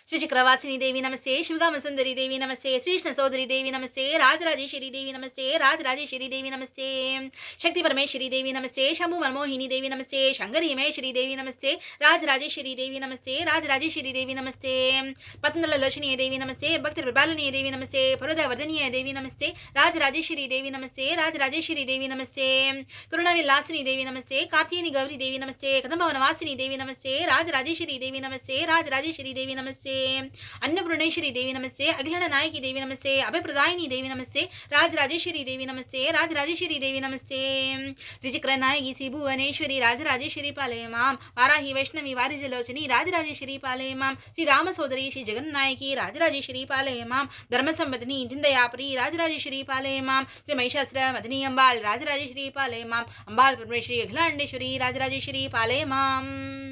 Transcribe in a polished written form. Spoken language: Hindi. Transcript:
श्री चक्रवासिनी देवी नमस्ते, शिवगाम सुंदरी देवी नमस्ते, श्रीकृष्ण सौदरी देवी नमस्ते, राजराजेश्वरी देवी नमस्ते, राजराजेश्वरी देवी नमस्ते, शक्ति परमेश्वरी देवी नमस्ते, शंभु मनमोहिनी देवी नमस्ते, शंकरी महेश्वरी देवी नमस्ते, राजराजेश्वरी देवी नमस्ते, राजराजेश्वरी देवी नमस्ते, पतंजल लोचनीय देवी नमस्ते, भक्त प्रबालनीय देवी नमस्ते, फरुदवर्धनीय देवी नमस्ते, राजराजेश्वरी देवी नमस्ते, राजराजेश्वरी देवी नमस्ते, करुणाविलासिनी देवी नमस्ते, कार्तियनी गौरी देवी नमस्ते, कदम्बवनवासिनी देवी नमस्ते, राजराजेश्वरी देवी नमस्ते, राजराजेश्वरी देवी नमस्ते, अन्नपूर्णेश्वरी देवी नमस्ते, अखिलण नायकी देवी नमस्ते, अभयप्रदायिनी देवी नमस्ते, राजराजेश्वरी देवी नमस्ते, राजराजेश्वरी देवी नमस्ते, श्रीचक्र नायकी श्री भुवनेश्वरी राजराजेश्वरी पालय माम, वाराही वैष्णवी वारिजलोचनी राजराजेश्वरी पालय माम, श्री राम सौदरी श्री जगन्नायकी राजराजेश्वरी पालय माम, धर्म संबंधनी जिंदयापरी राजराजेश्वरी पालय माम, श्री महिषासुर मदनी अंबाल राजराजेश्वरी पालय माम, अंबाल परमेश्वरी अखिलांडेश्वरी राजराजेश्वरी पालय माम।